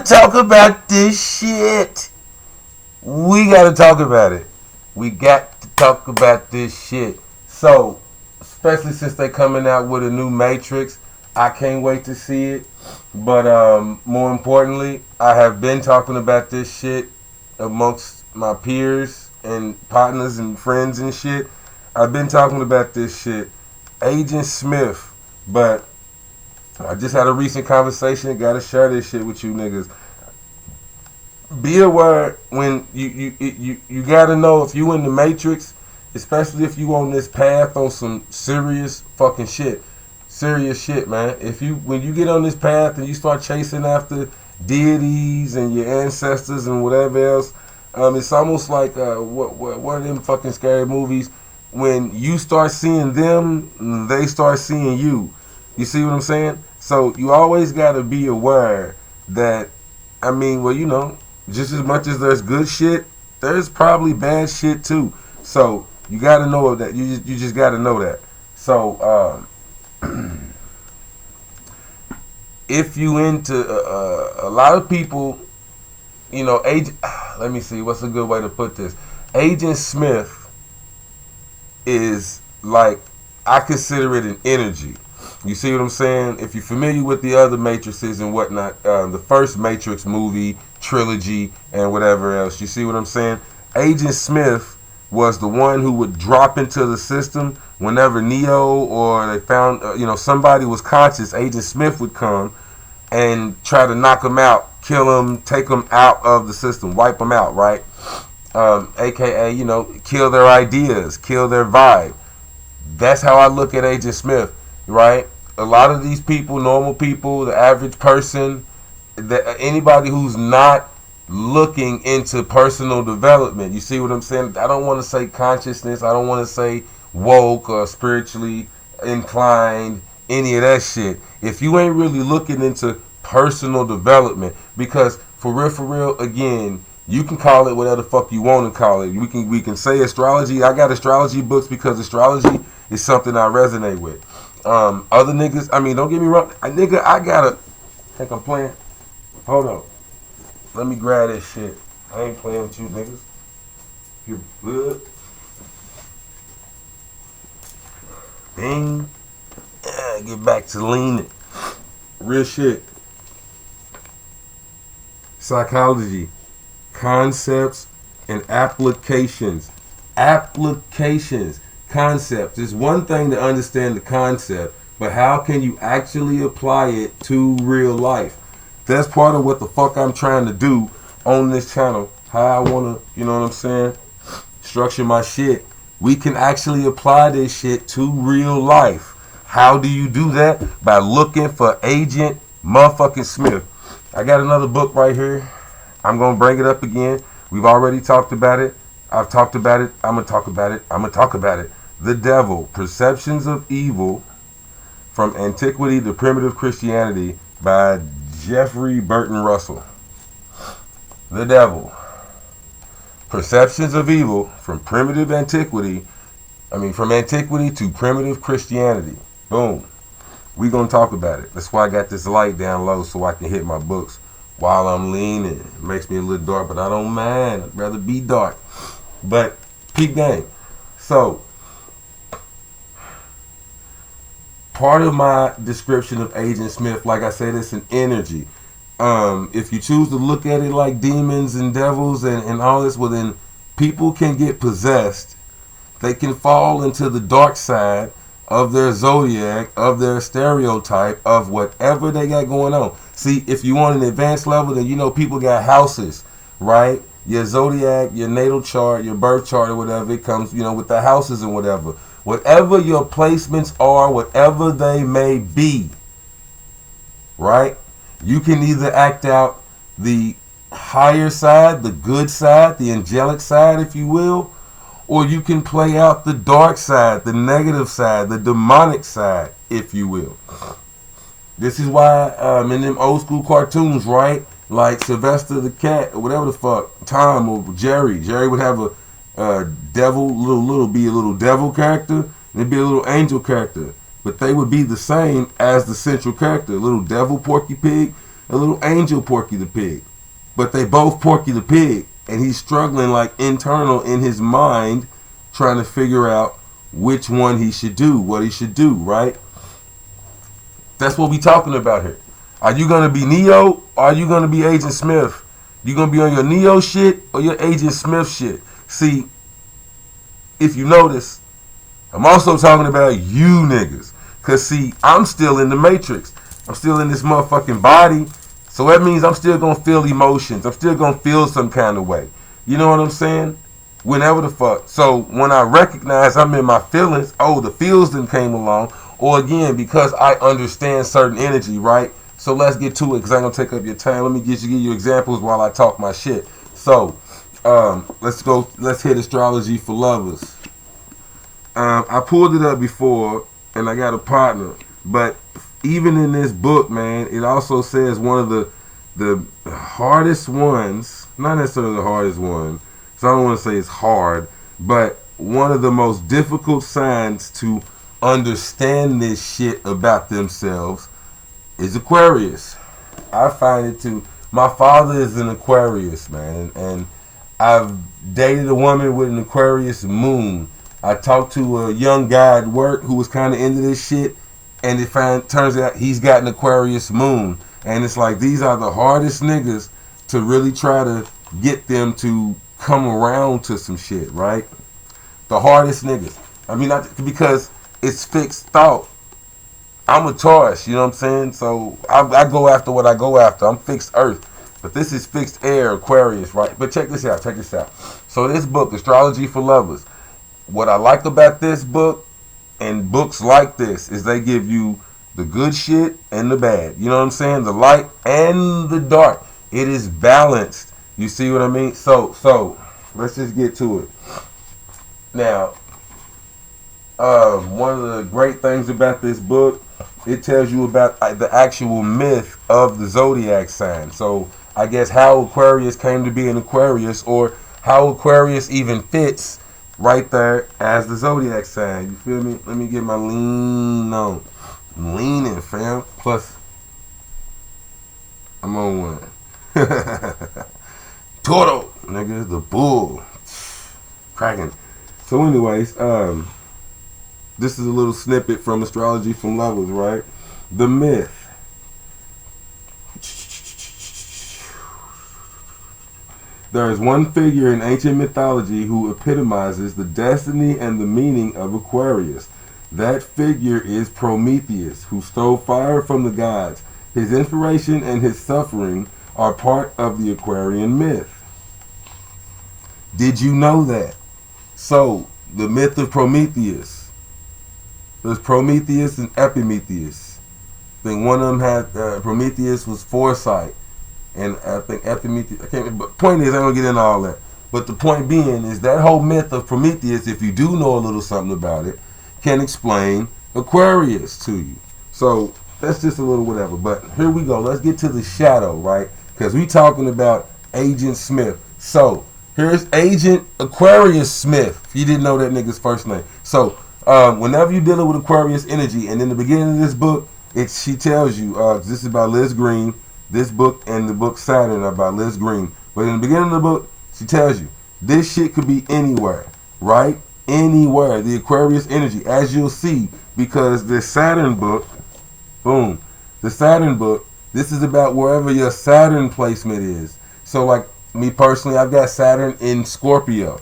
talk about this shit. We gotta talk about it. We got to talk about this shit. So, especially since they coming out with a new Matrix, I can't wait to see it. But more importantly, I have been talking about this shit amongst my peers and partners and friends and shit. I've been talking about this shit. Agent Smith, but I just had a recent conversation. Gotta share this shit with you niggas. Be aware when you gotta know if you in the Matrix, especially if you on this path on some serious fucking shit. Serious shit, man. When you get on this path and you start chasing after deities and your ancestors and whatever else, it's almost like what are them fucking scary movies? When you start seeing them, they start seeing you. You see what I'm saying? So you always gotta be aware that, just as much as there's good shit, there's probably bad shit too. So you gotta know that. You just gotta know that. So if you into a lot of people, let me see, what's a good way to put this? Agent Smith is like, I consider it an energy. You see what I'm saying? If you're familiar with the other Matrices and whatnot, the first Matrix movie, trilogy, and whatever else, you see what I'm saying? Agent Smith was the one who would drop into the system whenever Neo or they found, somebody was conscious. Agent Smith would come and try to knock them out, kill them, take them out of the system, wipe them out, right? AKA, kill their ideas, kill their vibe. That's how I look at Agent Smith, right? A lot of these people, normal people, the average person, anybody who's not looking into personal development, you see what I'm saying? I don't want to say consciousness, I don't want to say woke or spiritually inclined, any of that shit. If you ain't really looking into personal development, because for real, again, you can call it whatever the fuck you want to call it. We can say astrology. I got astrology books because astrology is something I resonate with. Other niggas, don't get me wrong, I think I'm playing. Hold on. Let me grab this shit. I ain't playing with you niggas. You're good. Bing. Get back to leaning. Real shit. Psychology. Concepts and applications. Concepts. It's one thing to understand the concept, but how can you actually apply it to real life? That's part of what the fuck I'm trying to do on this channel. How I want to, structure my shit. We can actually apply this shit to real life. How do you do that? By looking for Agent motherfucking Smith. I got another book right here. I'm going to bring it up again. We've already talked about it. I've talked about it. I'm going to talk about it. The Devil, Perceptions of Evil, from Antiquity to Primitive Christianity, by Jeffrey Burton Russell. The Devil, Perceptions of Evil, from Antiquity to Primitive Christianity. Boom. We gonna talk about it. That's why I got this light down low so I can hit my books while I'm leaning. It makes me a little dark, but I don't mind. I'd rather be dark. But peak game. So part of my description of Agent Smith, like I said, it's an energy. If you choose to look at it like demons and devils and all this, well then people can get possessed. They can fall into the dark side of their zodiac, of their stereotype, of whatever they got going on. See, if you want an advanced level, then people got houses, right? Your zodiac, your natal chart, your birth chart or whatever, it comes, with the houses and whatever. Whatever your placements are, whatever they may be, right? You can either act out the higher side, the good side, the angelic side, if you will, or you can play out the dark side, the negative side, the demonic side, if you will. This is why in them old school cartoons, right? Like Sylvester the Cat, or whatever the fuck, Tom or Jerry. Jerry would have a devil, be a little devil character, and it'd be a little angel character. But they would be the same as the central character. Little devil Porky Pig, a little angel Porky the Pig. But they both Porky the Pig, and he's struggling like internal in his mind, trying to figure out which one he should do, what he should do, right? That's what we talking about here. Are you going to be Neo, or are you going to be Agent Smith? You going to be on your Neo shit or your Agent Smith shit? See, if you notice, I'm also talking about you niggas. Because, see, I'm still in the Matrix. I'm still in this motherfucking body. So that means I'm still going to feel emotions. I'm still going to feel some kind of way. You know what I'm saying? Whenever the fuck. So when I recognize I'm in my feelings, oh, the feels then came along. Or again, because I understand certain energy, right? So let's get to it because I'm going to take up your time. Let me give you examples while I talk my shit. So let's hit astrology for lovers. I pulled it up before and I got a partner. But even in this book, man, it also says one of the hardest ones, not necessarily the hardest one, so I don't want to say it's hard, but one of the most difficult signs to understand this shit about themselves is Aquarius. I find it too. My father is an Aquarius, man, and I've dated a woman with an Aquarius moon. I talked to a young guy at work who was kind of into this shit, and turns out he's got an Aquarius moon. And it's like, these are the hardest niggas to really try to get them to come around to some shit, right? The hardest niggas. I mean, because it's fixed thought. I'm a Taurus, you know what I'm saying? So I go after what I go after. I'm fixed earth. But this is fixed air, Aquarius, right? But check this out, So this book, Astrology for Lovers, what I like about this book and books like this is they give you the good shit and the bad. You know what I'm saying? The light and the dark. It is balanced. You see what I mean? So let's just get to it. Now, one of the great things about this book, it tells you about the actual myth of the zodiac sign. So I guess how Aquarius came to be an Aquarius, or how Aquarius even fits right there as the zodiac sign. You feel me? Let me get my lean on. I'm leaning, fam. Plus, I'm on one. Toro, nigga, the bull. Cracking. So anyways, this is a little snippet from Astrology from Lovers, right? The myth. There is one figure in ancient mythology who epitomizes the destiny and the meaning of Aquarius. That figure is Prometheus, who stole fire from the gods. His inspiration and his suffering are part of the Aquarian myth. Did you know that? So, the myth of Prometheus. There's Prometheus and Epimetheus. I think one of them had, Prometheus was foresight. And I think Epimetheus, I can't remember. But point is, I don't get into all that. But the point being is that whole myth of Prometheus, if you do know a little something about it, can explain Aquarius to you. So that's just a little whatever. But here we go. Let's get to the shadow, right? Because we talking about Agent Smith. So here's Agent Aquarius Smith. If you didn't know that nigga's first name. So whenever you're dealing with Aquarius energy, and in the beginning of this book, she tells you, this is about Liz Greene. This book and the book Saturn are by Liz Greene. But in the beginning of the book, she tells you, this shit could be anywhere, right? Anywhere. The Aquarius energy, as you'll see, because the Saturn book, boom, the Saturn book, this is about wherever your Saturn placement is. So like me personally, I've got Saturn in Scorpio.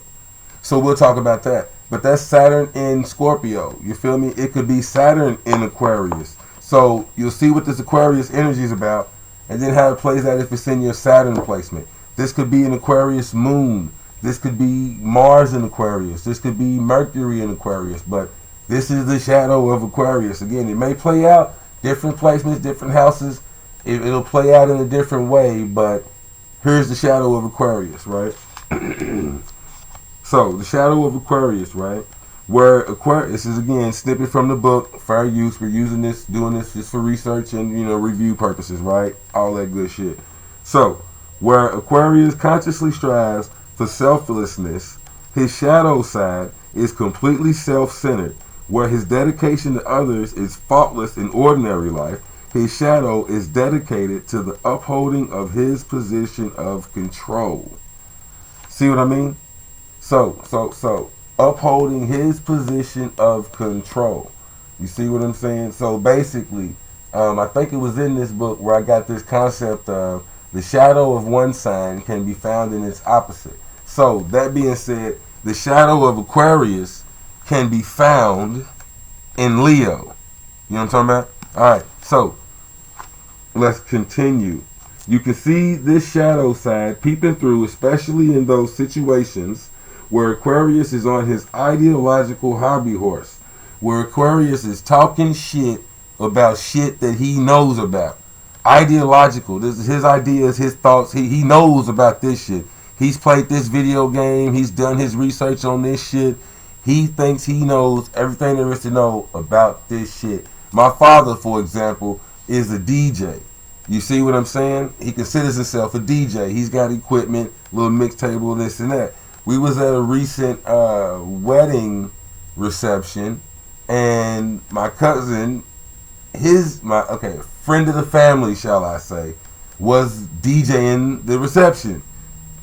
So we'll talk about that. But that's Saturn in Scorpio. You feel me? It could be Saturn in Aquarius. So you'll see what this Aquarius energy is about, and then how it plays out if it's in your Saturn placement. This could be an Aquarius moon. This could be Mars in Aquarius. This could be Mercury in Aquarius. But this is the shadow of Aquarius. Again, it may play out different placements, different houses. It'll play out in a different way, but here's the shadow of Aquarius, right? So, the shadow of Aquarius, right? Where Aquarius, this is again snippet from the book, fair use. We're using this, doing this just for research and, review purposes, right? All that good shit. So, where Aquarius consciously strives for selflessness, his shadow side is completely self-centered. Where his dedication to others is faultless in ordinary life, his shadow is dedicated to the upholding of his position of control. See what I mean? So, upholding his position of control. You see what I'm saying? So basically, I think it was in this book where I got this concept of the shadow of one sign can be found in its opposite. So that being said, the shadow of Aquarius can be found in Leo. You know what I'm talking about? Alright, so let's continue. You can see this shadow side peeping through, especially in those situations where Aquarius is on his ideological hobby horse, where Aquarius is talking shit about shit that he knows about. Ideological. This is his ideas, his thoughts. He knows about this shit. He's played this video game. He's done his research on this shit. He thinks he knows everything there is to know about this shit. My father, for example, is a DJ. You see what I'm saying? He considers himself a DJ. He's got equipment, little mix table, this and that. We was at a recent wedding reception, and my cousin, friend of the family, shall I say, was DJing the reception.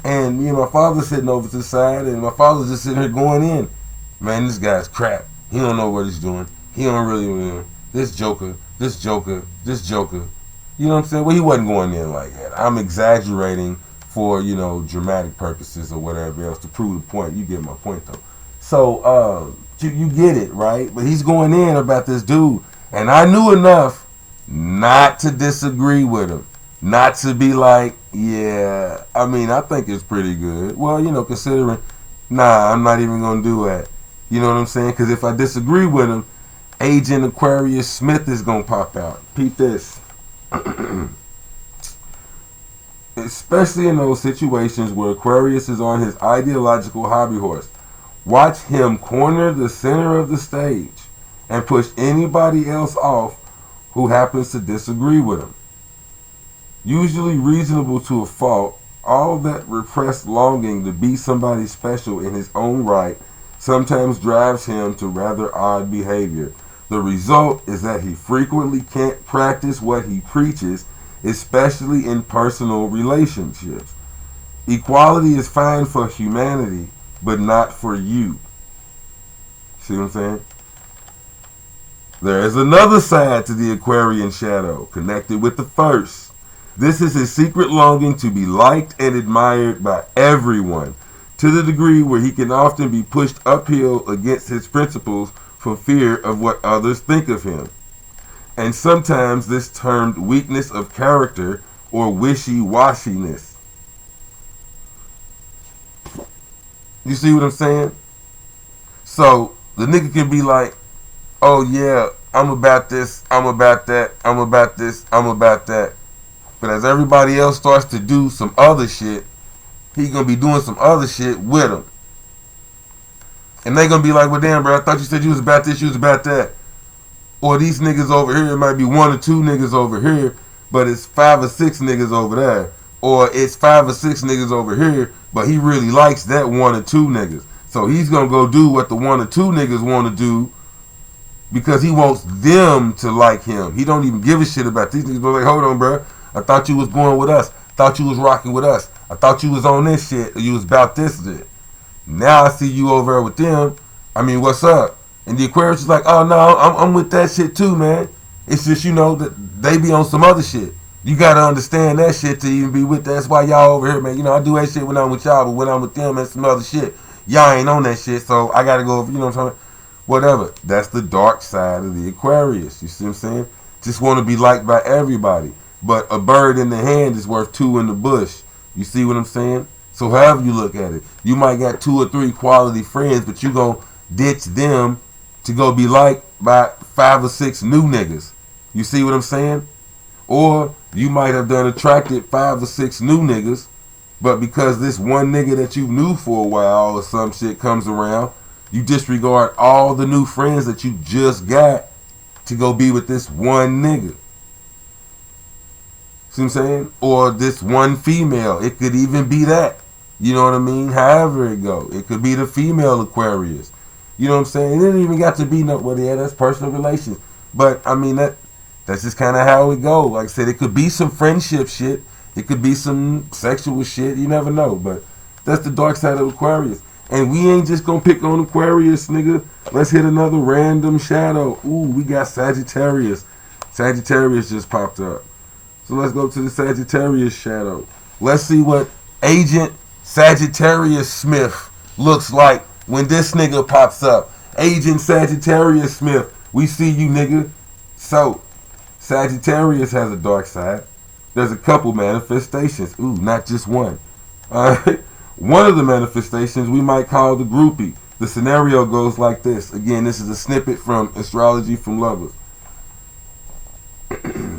And me and my father sitting over to the side, and my father's just sitting here going in. Man, this guy's crap. He don't know what he's doing. He don't really know. This joker. You know what I'm saying? Well, he wasn't going in like that. I'm exaggerating for, dramatic purposes or whatever else to prove the point. You get my point, though. So, you get it, right? But he's going in about this dude. And I knew enough not to disagree with him. Not to be like, yeah, I think it's pretty good. Well, considering, I'm not even going to do that. You know what I'm saying? Because if I disagree with him, Agent Aquarius Smith is going to pop out. Peep this. Especially in those situations where Aquarius is on his ideological hobby horse. Watch him corner the center of the stage and push anybody else off who happens to disagree with him. Usually reasonable to a fault, all that repressed longing to be somebody special in his own right sometimes drives him to rather odd behavior. The result is that he frequently can't practice what he preaches, especially in personal relationships. Equality is fine for humanity, but not for you. See what I'm saying? There is another side to the Aquarian shadow, connected with the first. This is his secret longing to be liked and admired by everyone, to the degree where he can often be pushed uphill against his principles for fear of what others think of him. And sometimes this termed weakness of character or wishy-washiness. You see what I'm saying? So the nigga can be like, oh yeah, I'm about this, I'm about that, I'm about this, I'm about that. But as everybody else starts to do some other shit, he gonna be doing some other shit with them. And they gonna be like, well damn bro, I thought you said you was about this, you was about that. Or these niggas over here, it might be 1 or 2 niggas over here, but it's 5 or 6 niggas over there. Or it's 5 or 6 niggas over here, but he really likes that 1 or 2 niggas. So he's gonna go do what the 1 or 2 niggas wanna do because he wants them to like him. He don't even give a shit about these niggas. But like, hold on bro, I thought you was going with us. Thought you was rocking with us. I thought you was on this shit, or you was about this shit. Now I see you over there with them. What's up? And the Aquarius is like, oh no, I'm with that shit too, man. It's just, that they be on some other shit. You gotta understand that shit to even be with that. That's why y'all over here, man. I do that shit when I'm with y'all, but when I'm with them, that's some other shit. Y'all ain't on that shit, so I gotta go, you know what I'm saying? Whatever. That's the dark side of the Aquarius. You see what I'm saying? Just want to be liked by everybody. But a bird in the hand is worth 2 in the bush. You see what I'm saying? So however you look at it, you might got 2 or 3 quality friends, but you gonna ditch them to go be liked by 5 or 6 new niggas. You see what I'm saying? Or you might have done attracted 5 or 6 new niggas, but because this one nigga that you knew for a while or some shit comes around, you disregard all the new friends that you just got to go be with this one nigga. See what I'm saying? Or this one female. It could even be that. You know what I mean? However it go. It could be the female Aquarius. You know what I'm saying? It didn't even got to be no, well, yeah, that's personal relations. But, That's just kind of how it go. Like I said, it could be some friendship shit. It could be some sexual shit. You never know. But that's the dark side of Aquarius. And we ain't just gonna pick on Aquarius, nigga. Let's hit another random shadow. Ooh, we got Sagittarius. Sagittarius just popped up. So let's go to the Sagittarius shadow. Let's see what Agent Sagittarius Smith looks like when this nigga pops up. Agent Sagittarius Smith, we see you, nigga. So, Sagittarius has a dark side. There's a couple manifestations. Ooh, not just one. Alright? One of the manifestations we might call the groupie. The scenario goes like this. Again, this is a snippet from Astrology from Lovers.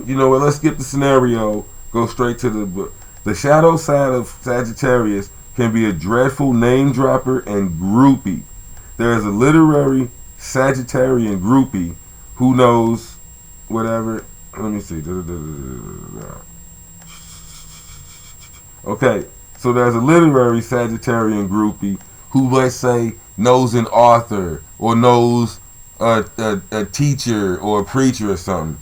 You know what? Let's skip the scenario. Go straight to the book. The shadow side of Sagittarius can be a dreadful name dropper and groupie. There is a literary Sagittarian groupie who knows whatever. Let me see. Okay, so there's a literary Sagittarian groupie who, let's say, knows an author or knows a teacher or a preacher or something.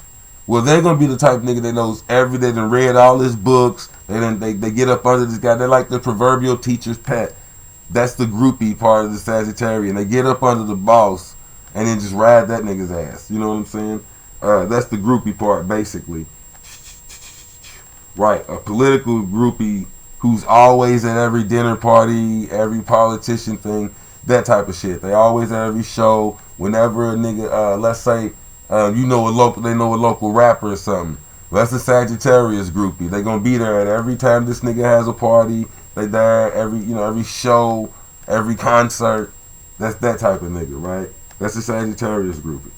Well, they're gonna be the type of nigga that knows they done read all his books. They get up under this guy. They're like the proverbial teacher's pet. That's the groupie part of the Sagittarian. They get up under the boss and then just ride that nigga's ass. You know what I'm saying? That's the groupie part, basically. Right, a political groupie who's always at every dinner party, every politician thing, that type of shit. They always at every show. Whenever a nigga, let's say, they know a local rapper or something. That's a Sagittarius groupie. They gonna be there at every time this nigga has a party. They there every show, every concert. That's that type of nigga, right? That's a Sagittarius groupie.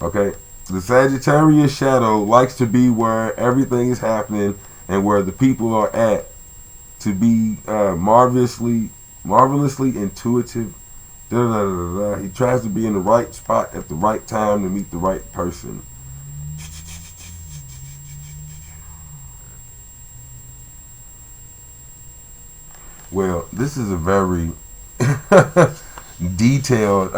Okay? The Sagittarius shadow likes to be where everything is happening and where the people are at, to be marvelously intuitive. He tries to be in the right spot at the right time to meet the right person. Well, this is a very detailed,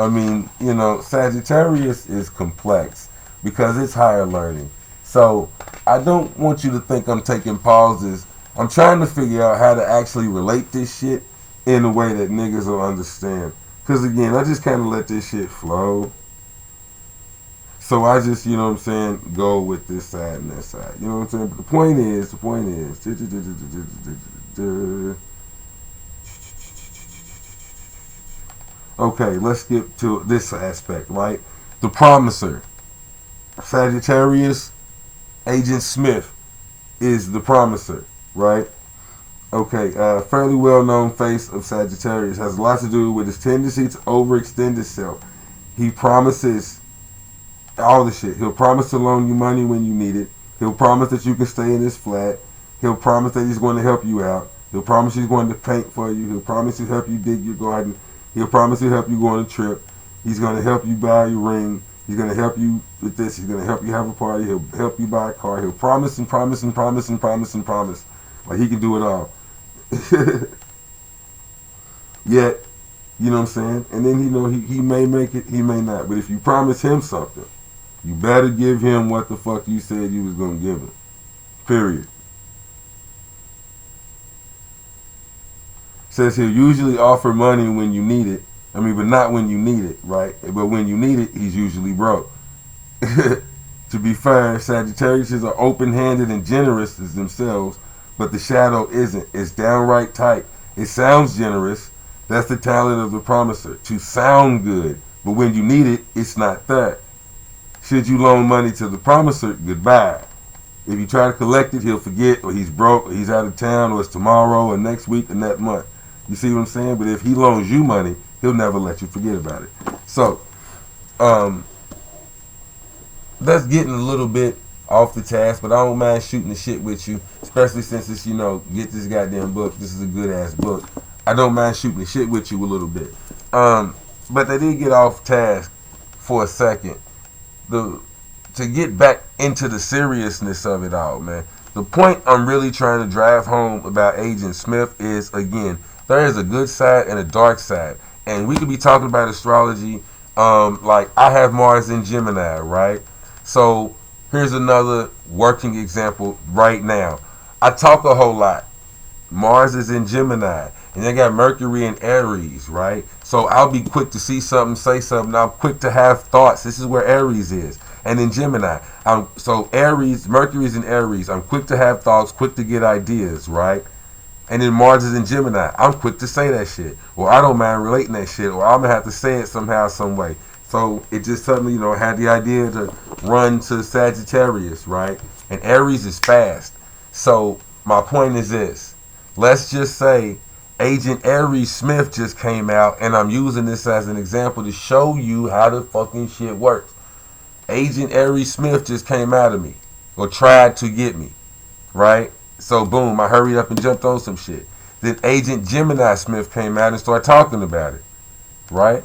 Sagittarius is complex because it's higher learning. So I don't want you to think I'm taking pauses. I'm trying to figure out how to actually relate this shit in a way that niggas will understand. Because again, I just kind of let this shit flow. So I just, go with this side and that side. You know what I'm saying? But the point is, okay, let's get to this aspect, right? The promiser. Sagittarius, Agent Smith is the promiser, right? Okay, fairly well-known face of Sagittarius has a lot to do with his tendency to overextend himself. He promises all the shit. He'll promise to loan you money when you need it. He'll promise that you can stay in his flat. He'll promise that he's going to help you out. He'll promise he's going to paint for you. He'll promise to help you dig your garden. He'll promise to help you go on a trip. He's going to help you buy your ring. He's going to help you with this. He's going to help you have a party. He'll help you buy a car. He'll promise and promise and promise and promise and promise. Like he can do it all. Yet, you know what I'm saying? And then, he may make it, he may not. But if you promise him something, you better give him what the fuck you said you was going to give him. Period. Says he'll usually offer money when you need it. But not when you need it, right? But when you need it, he's usually broke. To be fair, Sagittarius are open-handed and generous as themselves, but the shadow isn't. It's downright tight. It sounds generous. That's the talent of the promiser, to sound good. But when you need it, it's not that. Should you loan money to the promiser, goodbye. If you try to collect it, he'll forget, or he's broke, or he's out of town, or it's tomorrow, or next week, or that month. You see what I'm saying? But if he loans you money, he'll never let you forget about it. So, that's getting a little bit off the task, but I don't mind shooting the shit with you, especially since it's, get this goddamn book. This is a good-ass book. I don't mind shooting the shit with you a little bit. But they did get off task for a second. To get back into the seriousness of it all, man. The point I'm really trying to drive home about Agent Smith is, again, there is a good side and a dark side. And we could be talking about astrology, like I have Mars in Gemini, right? So Here's another working example right now. I talk a whole lot. Mars is in Gemini, and they got Mercury in Aries, right? So I'll be quick to see something, say something. I'm quick to have thoughts. This is where Aries is. And in Gemini, so Aries, Mercury's in Aries. I'm quick to have thoughts, quick to get ideas, right? And then Mars is in Gemini. I'm quick to say that shit, or I don't mind relating that shit, or I'm gonna have to say it somehow, some way. So it just suddenly, had the idea to run to Sagittarius, right? And Aries is fast. So my point is this. Let's just say Agent Aries Smith just came out, and I'm using this as an example to show you how the fucking shit works. Agent Aries Smith just came out of me, or tried to get me, right? So boom, I hurried up and jumped on some shit. Then Agent Gemini Smith came out and started talking about it, right?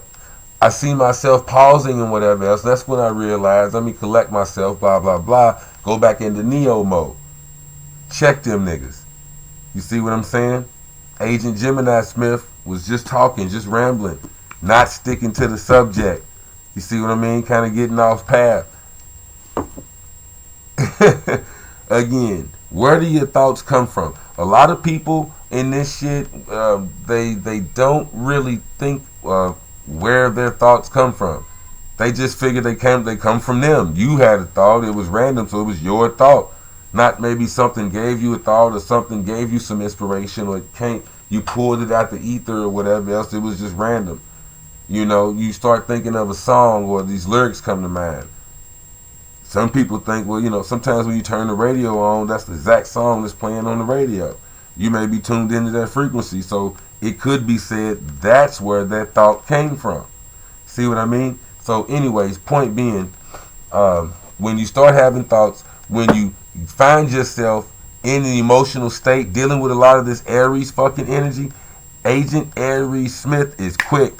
I see myself pausing and whatever else. That's when I realized, let me collect myself, blah, blah, blah. Go back into Neo mode. Check them niggas. You see what I'm saying? Agent Gemini Smith was just talking, just rambling, not sticking to the subject. You see what I mean? Kind of getting off path. Again, where do your thoughts come from? A lot of people in this shit, they don't really think where their thoughts come from. They just figure they come from them. You had a thought, it was random, so it was your thought. Not maybe something gave you a thought, or something gave you some inspiration, or you pulled it out the ether or whatever else. It was just random. You start thinking of a song, or these lyrics come to mind. Some people think, well, sometimes when you turn the radio on, that's the exact song that's playing on the radio. You may be tuned into that frequency, so it could be said that's where that thought came from. See what I mean? So anyways, point being, when you start having thoughts, when you find yourself in an emotional state dealing with a lot of this Aries fucking energy, Agent Aries Smith is quick.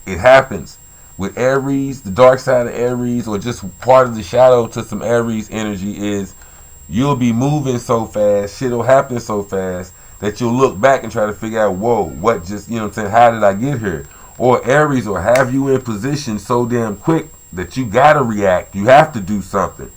It happens. With Aries, the dark side of Aries, or just part of the shadow to some Aries energy, is you'll be moving so fast, shit'll happen so fast, that you'll look back and try to figure out, whoa, what just, how did I get here? Or Aries will have you in position so damn quick that you gotta react. You have to do something.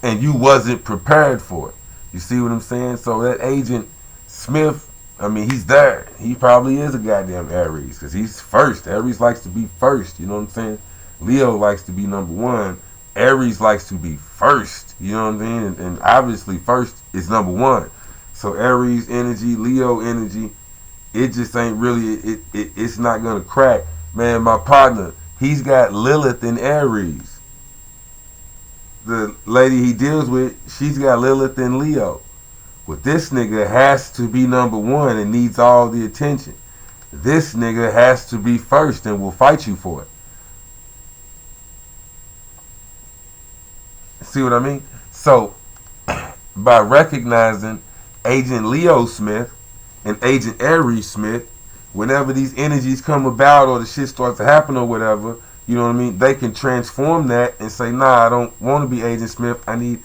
And you wasn't prepared for it. You see what I'm saying? So that Agent Smith, he's there. He probably is a goddamn Aries, because he's first. Aries likes to be first, you know what I'm saying? Leo likes to be number one. Aries likes to be first, you know what I'm saying? And obviously first is number one. So Aries energy, Leo energy, it just ain't really, it's not going to crack. Man, my partner, he's got Lilith in Aries. The lady he deals with, she's got Lilith in Leo. But this nigga has to be number one and needs all the attention. This nigga has to be first and will fight you for it. See what I mean? So, by recognizing Agent Leo Smith and Agent Aries Smith, whenever these energies come about or the shit starts to happen or whatever, you know what I mean? They can transform that and say, nah, I don't want to be Agent Smith. I need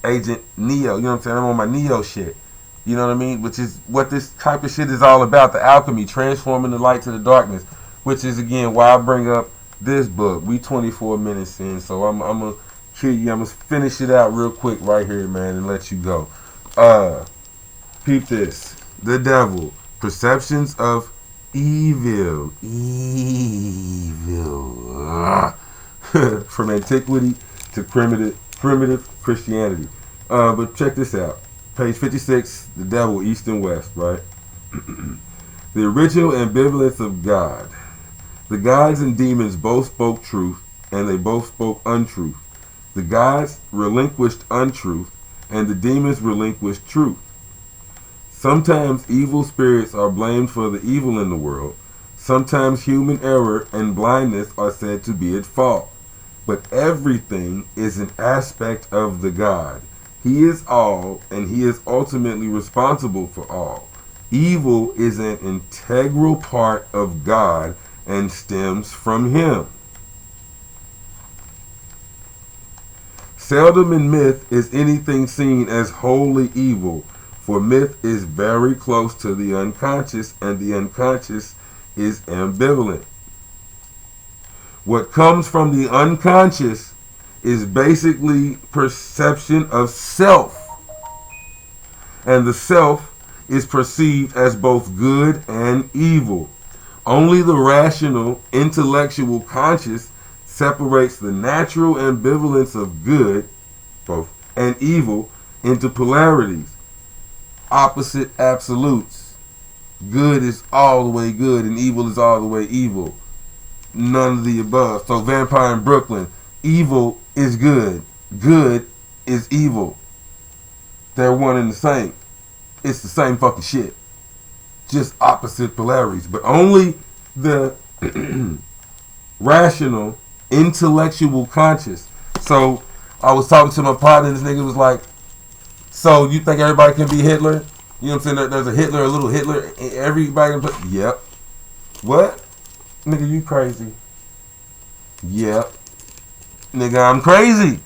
Agent Neo. You know what I'm saying? I'm on my Neo shit. You know what I mean? Which is what this type of shit is all about. The alchemy, transforming the light to the darkness. Which is, again, why I bring up this book. We 24 minutes in, so I'm going to kill you. I'm going to finish it out real quick right here, man, and let you go. Peep this. The Devil. Perceptions of evil. From Antiquity to primitive Christianity. But check this out. Page 56, The Devil, East and West, right? The original ambivalence of God. The gods and demons both spoke truth, and they both spoke untruth. The gods relinquished untruth, and the demons relinquished truth. Sometimes evil spirits are blamed for the evil in the world. Sometimes human error and blindness are said to be at fault. But everything is an aspect of the God. He is all, and he is ultimately responsible for all. Evil is an integral part of God and stems from him. Seldom in myth is anything seen as wholly evil, for myth is very close to the unconscious, and the unconscious is ambivalent. What comes from the unconscious is basically perception of self. And the self is perceived as both good and evil. Only the rational, intellectual conscious separates the natural ambivalence of good, both, and evil into polarities, opposite absolutes. Good is all the way good and evil is all the way evil. None of the above. So Vampire in Brooklyn, evil is good. Good is evil. They're one and the same. It's the same fucking shit. Just opposite polarities. But only the rational, intellectual conscious. So I was talking to my partner and this nigga was like, so you think everybody can be Hitler? You know what I'm saying? There's a Hitler, a little Hitler. Everybody can play. Yep. What? Nigga, you crazy. Yep. Nigga, I'm crazy.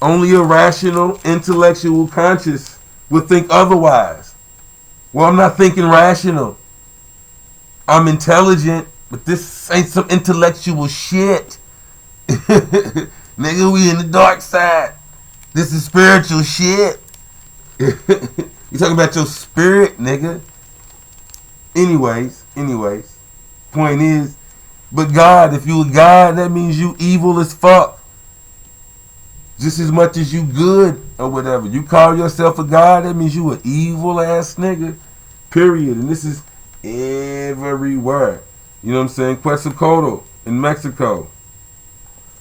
Only a rational, intellectual conscious would think otherwise. Well, I'm not thinking rational. I'm intelligent, but this ain't some intellectual shit. Nigga, we in the dark side. This is spiritual shit. You talking about your spirit, nigga. Anyways. Point is, but God, if you a God, that means you evil as fuck. Just as much as you good or whatever. You call yourself a God, that means you an evil ass nigga. Period. And this is everywhere. You know what I'm saying? Quetzalcoatl in Mexico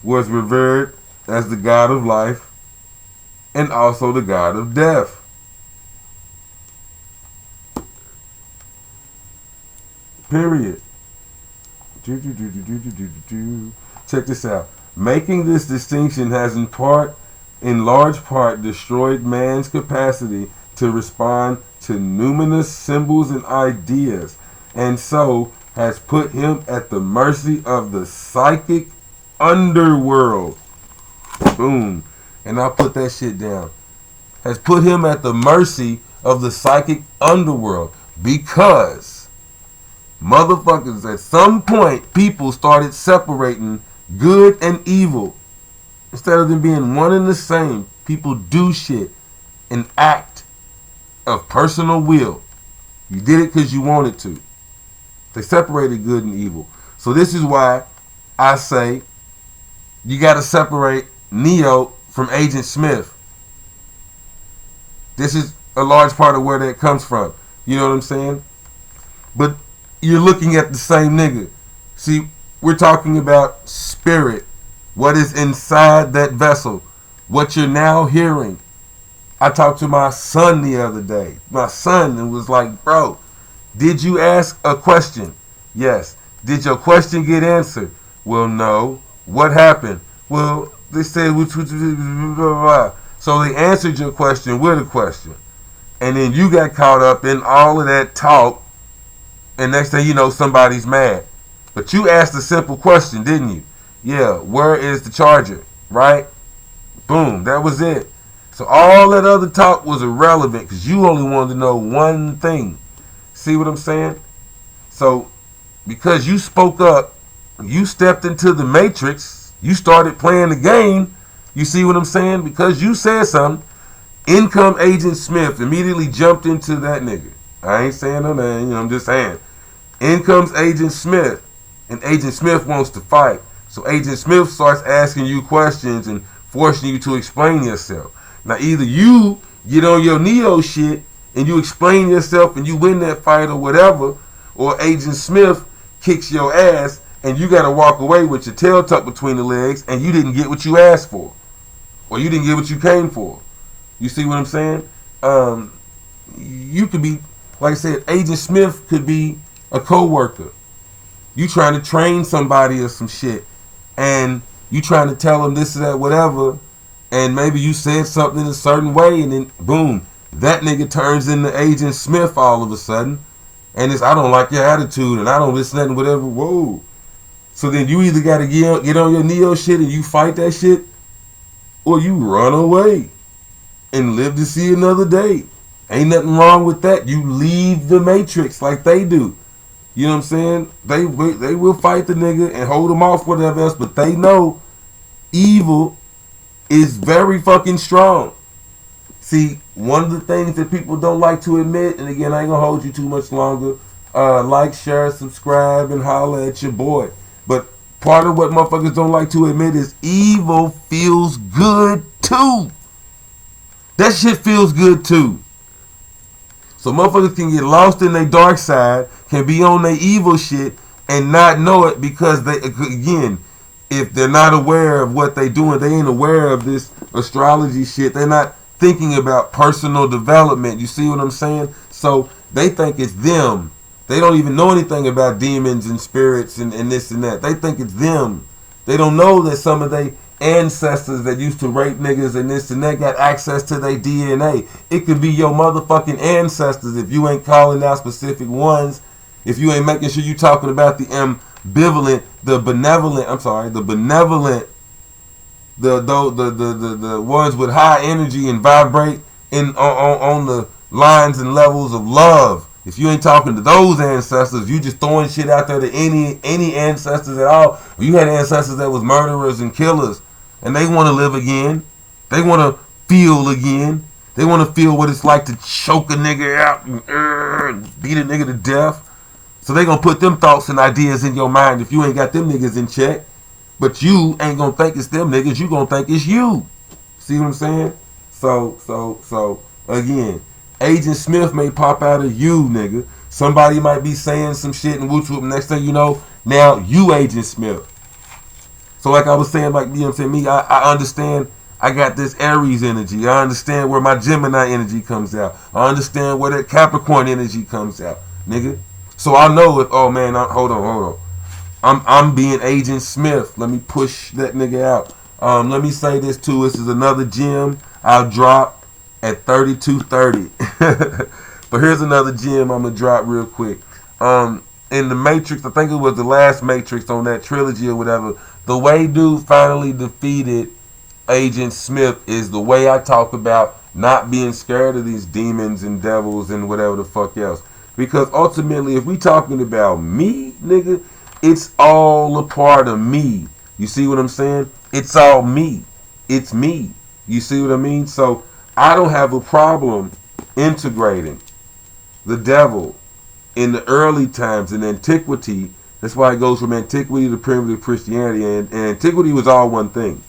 was revered as the god of life and also the god of death. Period. Check this out. Making this distinction has in large part destroyed man's capacity to respond to numinous symbols and ideas, and so has put him at the mercy of the psychic underworld. Boom. And I'll put that shit down. Has put him at the mercy of the psychic underworld because motherfuckers, at some point, people started separating good and evil. Instead of them being one and the same, people do shit and act of personal will. You did it because you wanted to. They separated good and evil. So this is why I say you got to separate Neo from Agent Smith. This is a large part of where that comes from. You know what I'm saying? But you're looking at the same nigga. See, we're talking about spirit. What is inside that vessel. What you're now hearing. I talked to my son the other day. My son, and was like, bro, did you ask a question? Yes. Did your question get answered? Well, no. What happened? Well, they said, so they answered your question with a question. And then you got caught up in all of that talk. And next thing you know, somebody's mad. But you asked a simple question, didn't you? Yeah, where is the charger? Right? Boom, that was it. So all that other talk was irrelevant because you only wanted to know one thing. See what I'm saying? So because you spoke up, you stepped into the matrix, you started playing the game. You see what I'm saying? Because you said something, in come Agent Smith immediately jumped into that nigga. I ain't saying no name, I'm just saying. In comes Agent Smith, and Agent Smith wants to fight. So Agent Smith starts asking you questions and forcing you to explain yourself. Now either you get on your Neo shit and you explain yourself and you win that fight or whatever, or Agent Smith kicks your ass and you got to walk away with your tail tucked between the legs and you didn't get what you asked for. Or you didn't get what you came for. You see what I'm saying? You could be, like I said, Agent Smith could be a co-worker. You trying to train somebody or some shit. And you trying to tell them this or that, whatever. And maybe you said something a certain way and then, boom, that nigga turns into Agent Smith all of a sudden. And it's, I don't like your attitude and I don't listen to nothing, whatever. Whoa. So then you either got to get on your Neo shit and you fight that shit, or you run away and live to see another day. Ain't nothing wrong with that. You leave the matrix like they do. You know what I'm saying? They will fight the nigga and hold him off, whatever else, but they know evil is very fucking strong. See, one of the things that people don't like to admit, and again, I ain't gonna hold you too much longer. Like, share, subscribe, and holler at your boy. But part of what motherfuckers don't like to admit is evil feels good too. That shit feels good too. So motherfuckers can get lost in their dark side, can be on their evil shit, and not know it because they, again, if they're not aware of what they doing, they ain't aware of this astrology shit. They're not thinking about personal development. You see what I'm saying? So they think it's them. They don't even know anything about demons and spirits and this and that. They think it's them. They don't know that some of their ancestors that used to rape niggas and this and that got access to their DNA. It could be your motherfucking ancestors if you ain't calling out specific ones. If you ain't making sure you talking about the ambivalent, the benevolent, the ones with high energy and vibrate on the lines and levels of love. If you ain't talking to those ancestors, you just throwing shit out there to any ancestors at all. You had ancestors that was murderers and killers, and they want to live again. They want to feel again. They want to feel what it's like to choke a nigga out and beat a nigga to death. So they gonna put them thoughts and ideas in your mind if you ain't got them niggas in check. But you ain't gonna think it's them niggas. You gonna think it's you. See what I'm saying? So again, Agent Smith may pop out of you, nigga. Somebody might be saying some shit and whoop whoop. Next thing you know, now you Agent Smith. So like I was saying, like, you know what I'm saying, me, I understand. I got this Aries energy. I understand where my Gemini energy comes out. I understand where that Capricorn energy comes out, nigga. So I know if, oh man, hold on. I'm being Agent Smith. Let me push that nigga out. Let me say this too. This is another gem I'll drop at 32:30. But here's another gem I'm gonna drop real quick. In the Matrix, I think it was the last Matrix on that trilogy or whatever. The way dude finally defeated Agent Smith is the way I talk about not being scared of these demons and devils and whatever the fuck else. Because ultimately, if we talking about me, nigga, it's all a part of me. You see what I'm saying? It's all me. It's me. You see what I mean? So I don't have a problem integrating the devil in the early times in Antiquity. That's why it goes from Antiquity to primitive Christianity. And Antiquity was all one thing.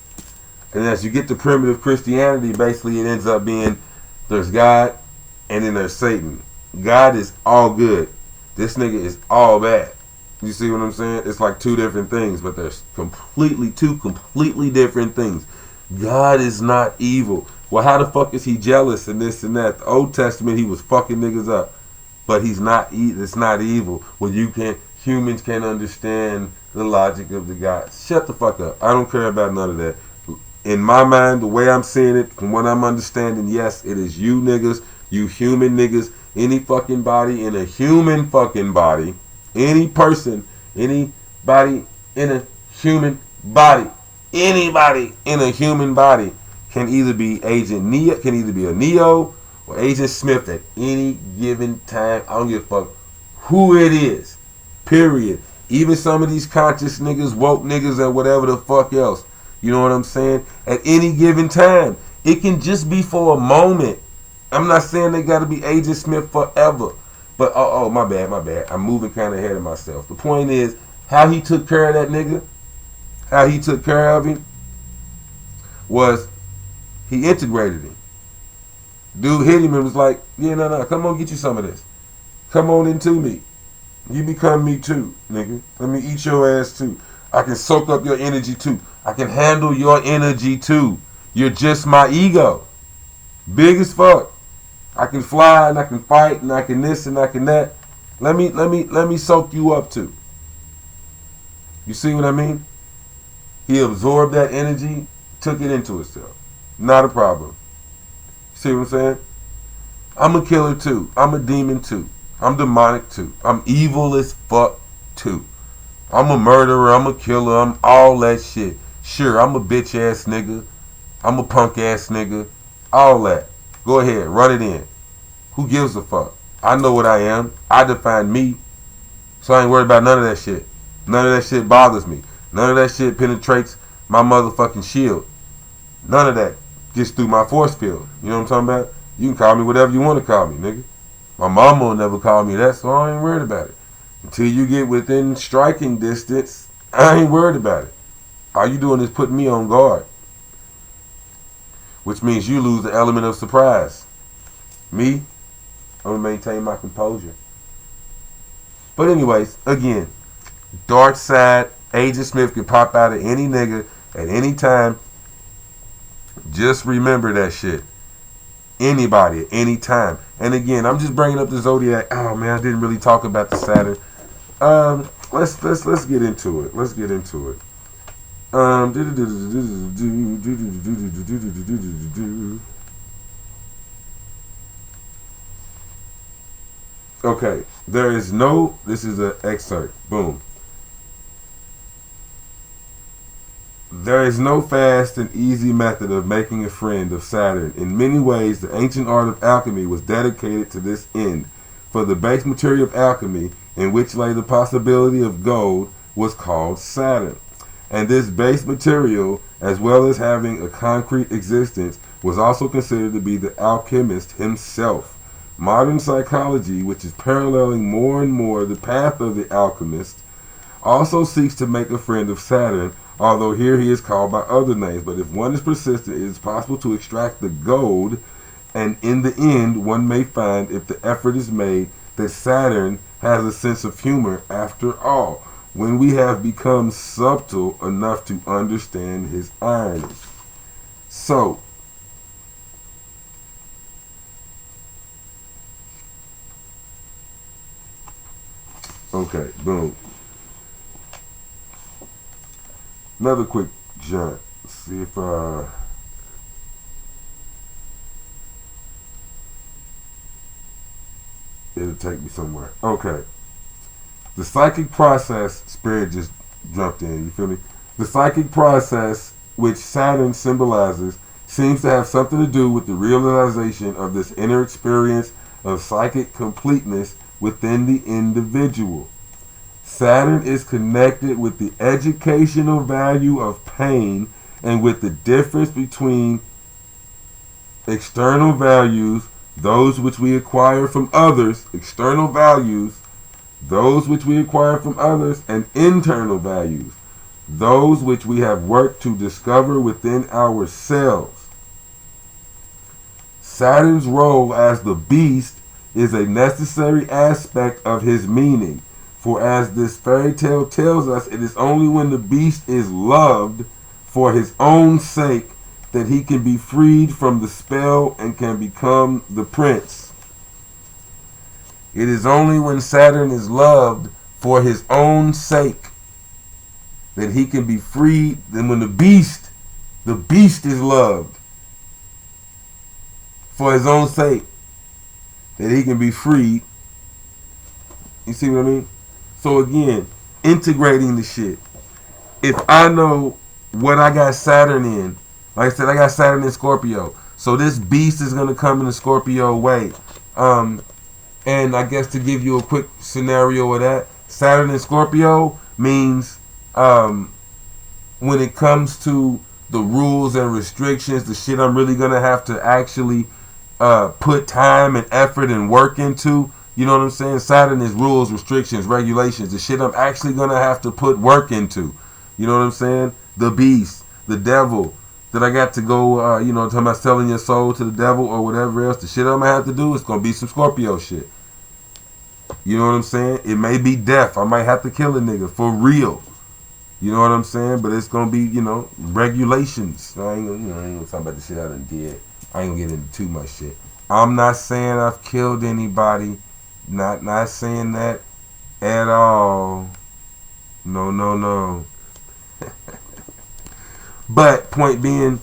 And as you get to primitive Christianity, basically it ends up being there's God and then there's Satan. God is all good. This nigga is all bad. You see what I'm saying? It's like two different things, but there's two completely different things. God is not evil. Well, how the fuck is he jealous and this and that? The Old Testament, he was fucking niggas up, but he's not. It's not evil. Well, humans can't understand the logic of the gods. Shut the fuck up. I don't care about none of that. In my mind, the way I'm seeing it, from what I'm understanding, yes, it is you niggas, you human niggas. Any fucking body in a human fucking body, any person, anybody in a human body, anybody in a human body can either be Agent Neo, can either be a Neo or Agent Smith at any given time. I don't give a fuck who it is. Period. Even some of these conscious niggas, woke niggas, and whatever the fuck else. You know what I'm saying? At any given time. It can just be for a moment. I'm not saying they got to be Agent Smith forever. But, my bad. I'm moving kind of ahead of myself. The point is, how he took care of that nigga, how he took care of him, was he integrated him. Dude hit him and was like, yeah, no, come on, get you some of this. Come on into me. You become me too, nigga. Let me eat your ass too. I can soak up your energy too. I can handle your energy too. You're just my ego. Big as fuck. I can fly and I can fight and I can this and I can that. Let me soak you up too. You see what I mean? He absorbed that energy, took it into himself. Not a problem. See what I'm saying? I'm a killer too. I'm a demon too. I'm demonic too. I'm evil as fuck too. I'm a murderer. I'm a killer. I'm all that shit. Sure, I'm a bitch ass nigga. I'm a punk ass nigga. All that. Go ahead, run it in. Who gives a fuck? I know what I am. I define me. So I ain't worried about none of that shit. None of that shit bothers me. None of that shit penetrates my motherfucking shield. None of that gets through my force field. You know what I'm talking about? You can call me whatever you want to call me, nigga. My mama will never call me that, so I ain't worried about it. Until you get within striking distance, I ain't worried about it. All you doing is putting me on guard, which means you lose the element of surprise. Me, I'm gonna maintain my composure. But anyways, again, dark side, Agent Smith can pop out of any nigga at any time. Just remember that shit. Anybody at any time. And again, I'm just bringing up the zodiac. Oh man, I didn't really talk about the Saturn. Let's get into it. Let's get into it. Okay, there is no. This is an excerpt. Boom. There is no fast and easy method of making a friend of Saturn. In many ways, the ancient art of alchemy was dedicated to this end. For the base material of alchemy, in which lay the possibility of gold, was called Saturn. And this base material, as well as having a concrete existence, was also considered to be the alchemist himself. Modern psychology, which is paralleling more and more the path of the alchemist, also seeks to make a friend of Saturn, although here he is called by other names. But if one is persistent, it is possible to extract the gold, and in the end, one may find, if the effort is made, that Saturn has a sense of humor after all, when we have become subtle enough to understand his irony. So, okay, boom. Another quick jump. See if it'll take me somewhere. Okay. The psychic process, Spirit just jumped in, you feel me? The psychic process, which Saturn symbolizes, seems to have something to do with the realization of this inner experience of psychic completeness within the individual. Saturn is connected with the educational value of pain and with the difference between external values, those which we acquire from others, external values, those which we acquire from others, and internal values, those which we have worked to discover within ourselves. Saturn's role as the beast is a necessary aspect of his meaning. For as this fairy tale tells us, it is only when the beast is loved for his own sake that he can be freed from the spell and can become the prince. It is only when Saturn is loved for his own sake that he can be freed. Then when the beast is loved for his own sake, that he can be freed. You see what I mean? So again, integrating the shit. If I know what I got Saturn in, like I said, I got Saturn in Scorpio. So this beast is going to come in the Scorpio way. And I guess to give you a quick scenario of that, Saturn in Scorpio means when it comes to the rules and restrictions, the shit I'm really going to have to actually put time and effort and work into. You know what I'm saying? Saturn is rules, restrictions, regulations. The shit I'm actually going to have to put work into. You know what I'm saying? The beast, the devil, that I got to go, talking about selling your soul to the devil or whatever else. The shit I'm going to have to do is going to be some Scorpio shit. You know what I'm saying? It may be death. I might have to kill a nigga for real. You know what I'm saying? But it's going to be, regulations. I ain't going to talk about the shit I done did. I ain't going to get into too much shit. I'm not saying I've killed anybody. Not saying that at all. No. But point being,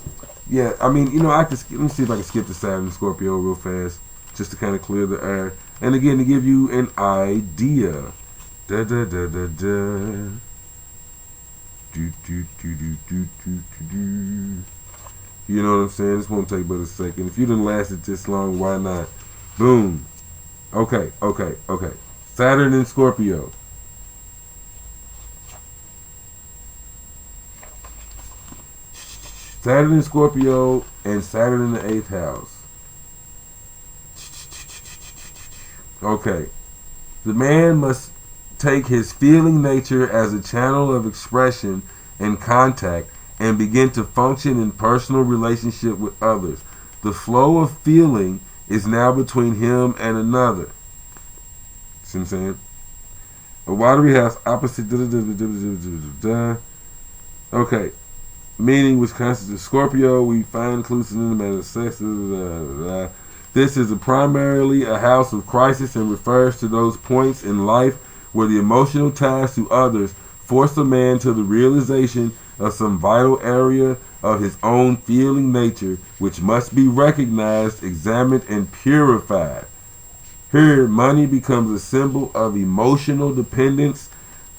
yeah, I mean, I could let me see if I can skip the Saturn and Scorpio real fast, just to kind of clear the air, and again to give you an idea. Da da da da da. Do do do do do do do. You know what I'm saying? This won't take but a second. If you didn't last it this long, why not? Boom. Okay. Saturn and Scorpio. Saturn in Scorpio and Saturn in the 8th house. Okay. The man must take his feeling nature as a channel of expression and contact and begin to function in personal relationship with others. The flow of feeling is now between him and another. See what I'm saying? A watery house opposite. Okay. Meaning which constitutes Scorpio, we find inclusive in the matter of sex. This is primarily a house of crisis and refers to those points in life where the emotional ties to others force a man to the realization of some vital area of his own feeling nature, which must be recognized, examined, and purified. Here, money becomes a symbol of emotional dependence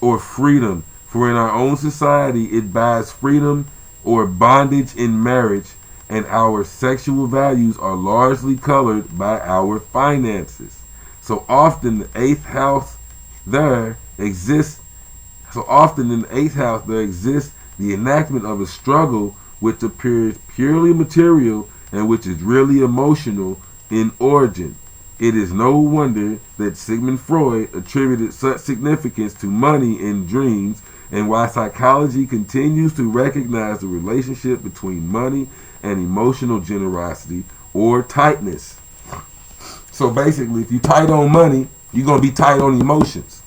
or freedom, for in our own society it buys freedom or bondage in marriage, and our sexual values are largely colored by our finances. So often the 8th house there exists the enactment of a struggle which appears purely material and which is really emotional in origin. It is no wonder that Sigmund Freud attributed such significance to money in dreams, and why psychology continues to recognize the relationship between money and emotional generosity or tightness. So basically, if you tight on money, you're going to be tight on emotions.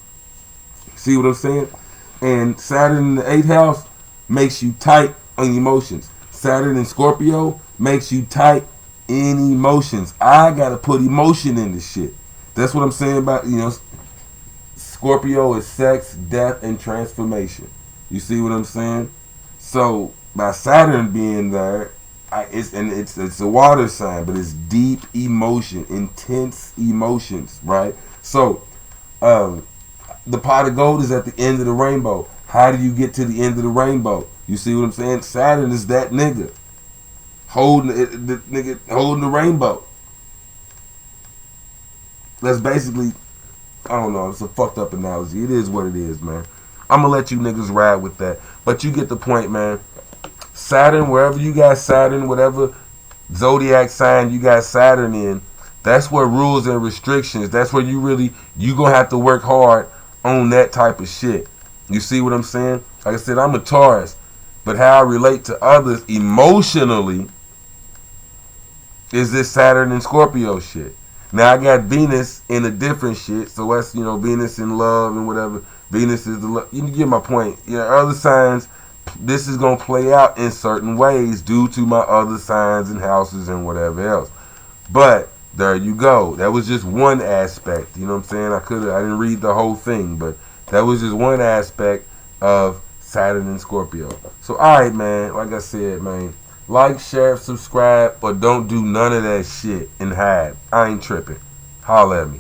See what I'm saying? And Saturn in the 8th house makes you tight on emotions. Saturn in Scorpio makes you tight in emotions. I got to put emotion in this shit. That's what I'm saying about, Scorpio is sex, death, and transformation. You see what I'm saying? So by Saturn being there, it's a water sign, but it's deep emotion, intense emotions, right? So the pot of gold is at the end of the rainbow. How do you get to the end of the rainbow? You see what I'm saying? Saturn is that nigga holding the rainbow. That's basically, I don't know, it's a fucked up analogy. It is what it is, man. I'm gonna let you niggas ride with that. But you get the point, man. Saturn, wherever you got Saturn, whatever zodiac sign you got Saturn in, that's where rules and restrictions, that's where you gonna have to work hard on that type of shit. You see what I'm saying? Like I said, I'm a Taurus, but how I relate to others emotionally is this Saturn and Scorpio shit. Now I got Venus in a different shit, so that's, Venus in love and whatever. Venus is the love. You get my point. Other signs, this is going to play out in certain ways due to my other signs and houses and whatever else. But there you go. That was just one aspect. You know what I'm saying? I didn't read the whole thing, but that was just one aspect of Saturn and Scorpio. So, alright, man. Like I said, man. Like, share, subscribe, but don't do none of that shit and hide. I ain't tripping. Holla at me.